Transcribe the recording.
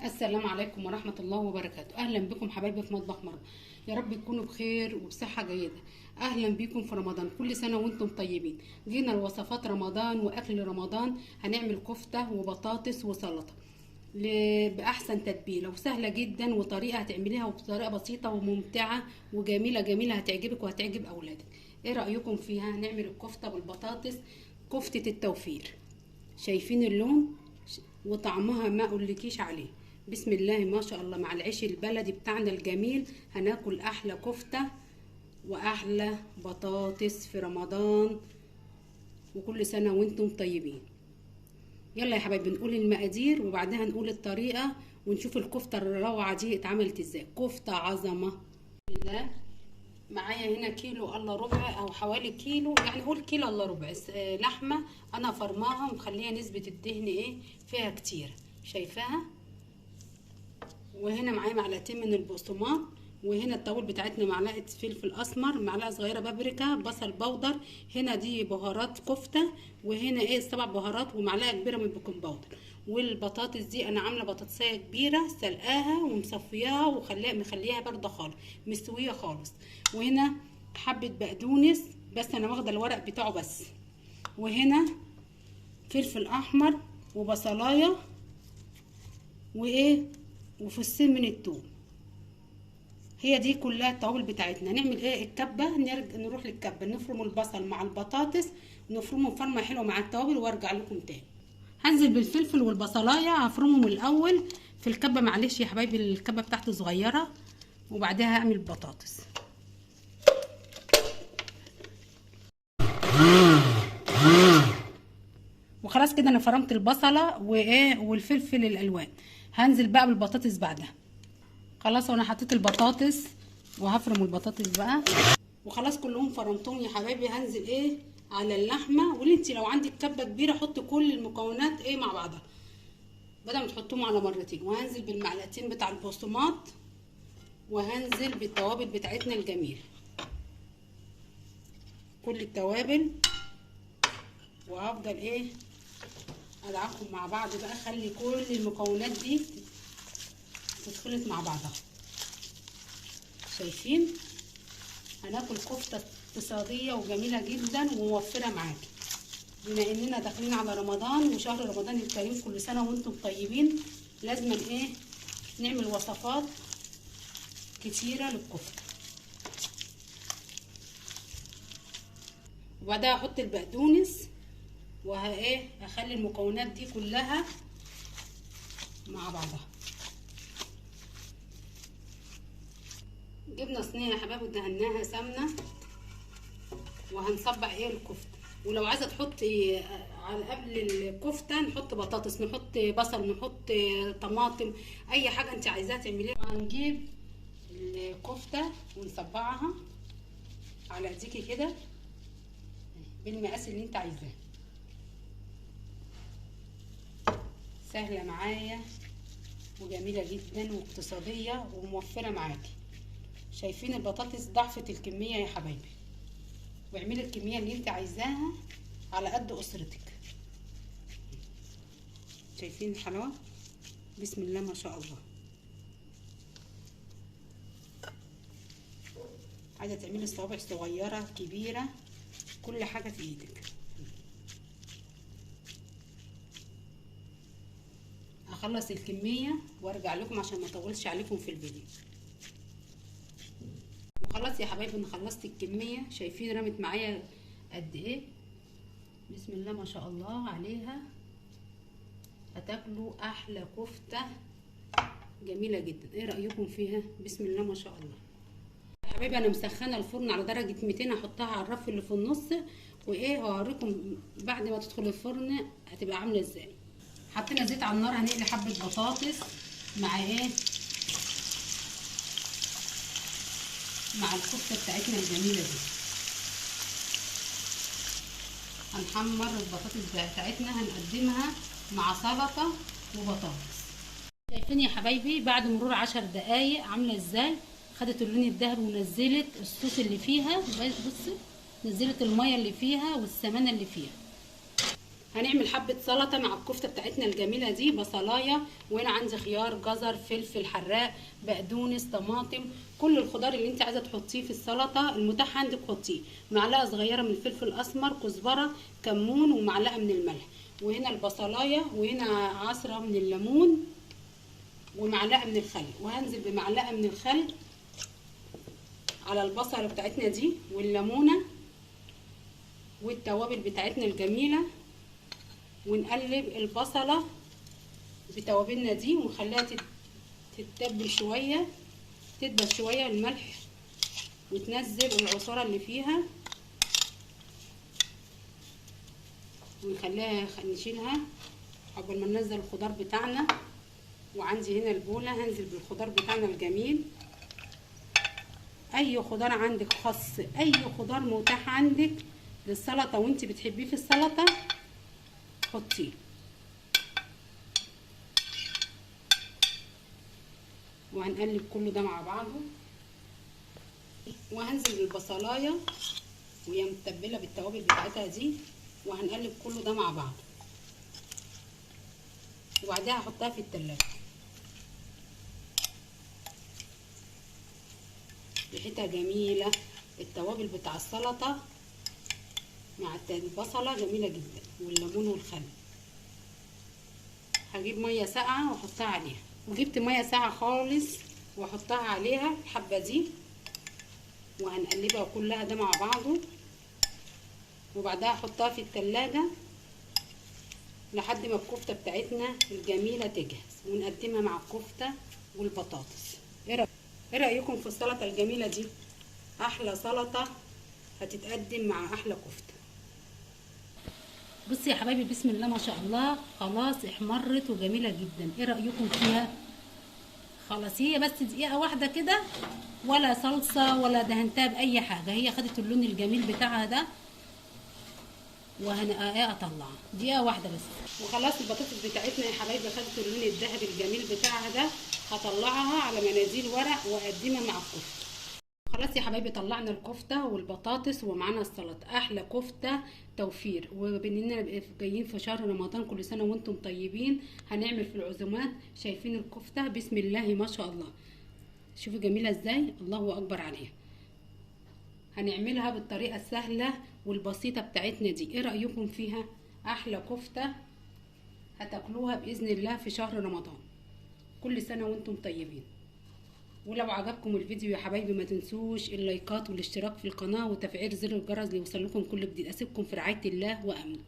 السلام عليكم ورحمة الله وبركاته. أهلا بكم حبايبي في مطبخ مرة. يا رب تكونوا بخير وبصحة جيدة. أهلا بكم في رمضان، كل سنة وانتم طيبين. جينا لوصفات رمضان وأكل رمضان. هنعمل كفتة وبطاطس وسلطة بأحسن تتبيلة وسهلة جدا، وطريقة هتعمليها وبطريقة بسيطة وممتعة وجميلة جميلة، هتعجبك وهتعجب أولادك. ايه رأيكم فيها؟ هنعمل الكفتة بالبطاطس، كفتة التوفير. شايفين اللون وطعمها ما اقولكيش عليه. بسم الله ما شاء الله، مع العيش البلدي بتاعنا الجميل هناكل احلى كفتة واحلى بطاطس في رمضان، وكل سنة وانتم طيبين. يلا يا حبايبي نقول المقادير وبعدها نقول الطريقة ونشوف الكفتة الروعة دي اتعملت ازاي. كفتة عظمة. بسم الله. معايا هنا كيلو الا ربع او حوالي كيلو، يعني قول كيلو الا ربع لحمه. انا فرماها ومخليها نسبه الدهن فيها كتير، شايفاها. وهنا معايا معلقتين من البقسماط، وهنا التوابل بتاعتنا معلقه فلفل اسمر، معلقه صغيره بابريكا، بصل بودر. هنا دي بهارات كفته، وهنا 7 بهارات، ومعلقه كبيره من البيكنج باودر. والبطاطس دي انا عامله بطاطسيه كبيره سلقاها ومصفياها مخليها بارده خالص، مستويه خالص. وهنا حبه بقدونس، بس انا واخده الورق بتاعه بس. وهنا فلفل احمر وبصلايه وفصين من الثوم. هي دي كلها التوابل بتاعتنا. نعمل الكبه. نروح للكبه، نفرم البصل مع البطاطس، نفرمهم فرمه حلوه مع التوابل وارجع لكم تاني. هنزل بالفلفل والبصلايه، هفرمهم الاول في الكبه. معلش يا حبايبي الكبه بتاعتي صغيره، وبعدها هعمل البطاطس. وخلاص كده انا فرمت البصله والفلفل الالوان. هنزل بقى بالبطاطس بعدها. خلاص وانا حطيت البطاطس وهفرم البطاطس بقى، وخلاص كلهم فرمتهم يا حبايبي. هنزل على اللحمه. وانتي لو عندك كبه كبيره حطي كل المكونات مع بعضها بدل ما تحطوهم على مرتين. وهنزل بالمعلقتين بتاع البقسماط، وهنزل بالتوابل بتاعتنا الجميله، كل التوابل. وهفضل ادعكهم مع بعض بقى، خلي كل المكونات دي تتخلط مع بعضها. شايفين؟ هناكل كفته اقتصاديه وجميله جدا وموفره معاكي. بما اننا داخلين على رمضان وشهر رمضان الكريم، كل سنه وانتم طيبين. لازم نعمل وصفات كتيره للكفته. وبعدها احط البقدونس هخلي المكونات دي كلها مع بعضها. جبنا صينيه يا حبايبي ودهناها سمنه، وهنصبع الكفته. ولو عايزه تحطي على قبل الكفته نحط بطاطس، نحط بصل، نحط طماطم، اي حاجه انت عايزاها تعمليها. هنجيب الكفته ونصبعها على ايديكي كده بالمقاس اللي انت عايزاه. سهله معايا وجميله جدا واقتصاديه وموفره معاكي. شايفين البطاطس ضعفت الكميه يا حبايبي، واعملي الكميه اللي انت عايزاها على قد اسرتك. شايفين الحلاوه؟ بسم الله ما شاء الله. عايزه تعملي صوابع صغيره كبيره، كل حاجه في ايدك. هخلص الكميه وارجع لكم عشان ما اطولش عليكم في الفيديو. وخلاص يا حبايبي انا خلصت الكميه. شايفين رمت معايا قد ايه؟ بسم الله ما شاء الله عليها. هتاكلوا احلى كفته جميله جدا. ايه رايكم فيها؟ بسم الله ما شاء الله. يا حبايبي انا مسخنه الفرن على درجه 200، هحطها على الرف اللي في النص، هوريكم بعد ما تدخل الفرن هتبقى عامله ازاي. حطينا زيت على النار، هنقلي حبه بطاطس مع مع الكفته بتاعتنا الجميله دي. هنحمر البطاطس بتاعتنا، هنقدمها مع سلطه وبطاطس. شايفين يا حبايبي بعد مرور 10 دقايق عامله ازاي؟ خدت اللون الذهبي ونزلت الصوص اللي فيها. بصي نزلت الميه اللي فيها والسمنه اللي فيها. هنعمل حبة سلطة مع الكفتة بتاعتنا الجميلة دي. بصلاية، وهنا عندي خيار، جزر، فلفل حراق، بقدونس، طماطم، كل الخضار اللي انت عايزة تحطيه في السلطة المتاح عندك حطيه. معلقة صغيرة من الفلفل الاسمر، كزبرة، كمون، ومعلقة من الملح. وهنا البصلاية، وهنا عصرة من الليمون، ومعلقة من الخل. وهنزل بمعلقة من الخل على البصلة بتاعتنا دي، والليمونة، والتوابل بتاعتنا الجميلة. ونقلب البصلة بتوابلنا دي ونخليها تتبل شوية، تدبل شوية الملح، وتنزل العصارة اللي فيها، ونخليها نشيلها قبل ما ننزل الخضار بتاعنا. وعندي هنا البولة هنزل بالخضار بتاعنا الجميل. اي خضار عندك، خس، اي خضار متاح عندك للسلطة وانت بتحبيه في السلطة حطيه. وهنقلب كله ده مع بعضه. وهنزل بالبصلايه وهي متبله بالتوابل بتاعتها دي، وهنقلب كله ده مع بعض. وبعدها هحطها في التلاجة. ريحتها جميله، التوابل بتاع السلطه مع البصله جميله جدا، والليمون والخل. هجيب ميه ساقعه واحطها عليها، وجبت ميه ساقعه خالص واحطها عليها الحبه دي، وهنقلبها كلها ده مع بعضه. وبعدها احطها في التلاجة لحد ما الكفته بتاعتنا الجميله تجهز، ونقدمها مع الكفته والبطاطس. ايه رايكم في السلطه الجميله دي؟ احلى سلطه هتتقدم مع احلى كفته. بصي يا حبايبي، بسم الله ما شاء الله، خلاص احمرت وجميله جدا. ايه رايكم فيها؟ خلاص، هي بس دقيقه واحده كده، ولا صلصه ولا دهنتها باي حاجه، هي خدت اللون الجميل بتاعها ده. اطلعها دقيقه واحده بس، وخلاص البطاطس بتاعتنا يا حبايبي خدت اللون الذهبي الجميل بتاعها ده. هطلعها على مناديل ورق واقدمها مع الكفته. خلاص يا حبايبي، طلعنا الكفته والبطاطس ومعانا السلطه. احلى كفته توفير. وباننا جايين في شهر رمضان، كل سنه وانتم طيبين. هنعمل في العزومات. شايفين الكفته؟ بسم الله ما شاء الله، شوفوا جميله ازاي، الله اكبر عليها. هنعملها بالطريقه السهله والبسيطه بتاعتنا دي. ايه رايكم فيها؟ احلى كفته هتاكلوها باذن الله في شهر رمضان. كل سنه وانتم طيبين. ولو عجبكم الفيديو يا حبايبي ما تنسوش اللايكات والاشتراك في القناه وتفعيل زر الجرس ليوصل لكم كل جديد. اسيبكم في رعايه الله وامنه.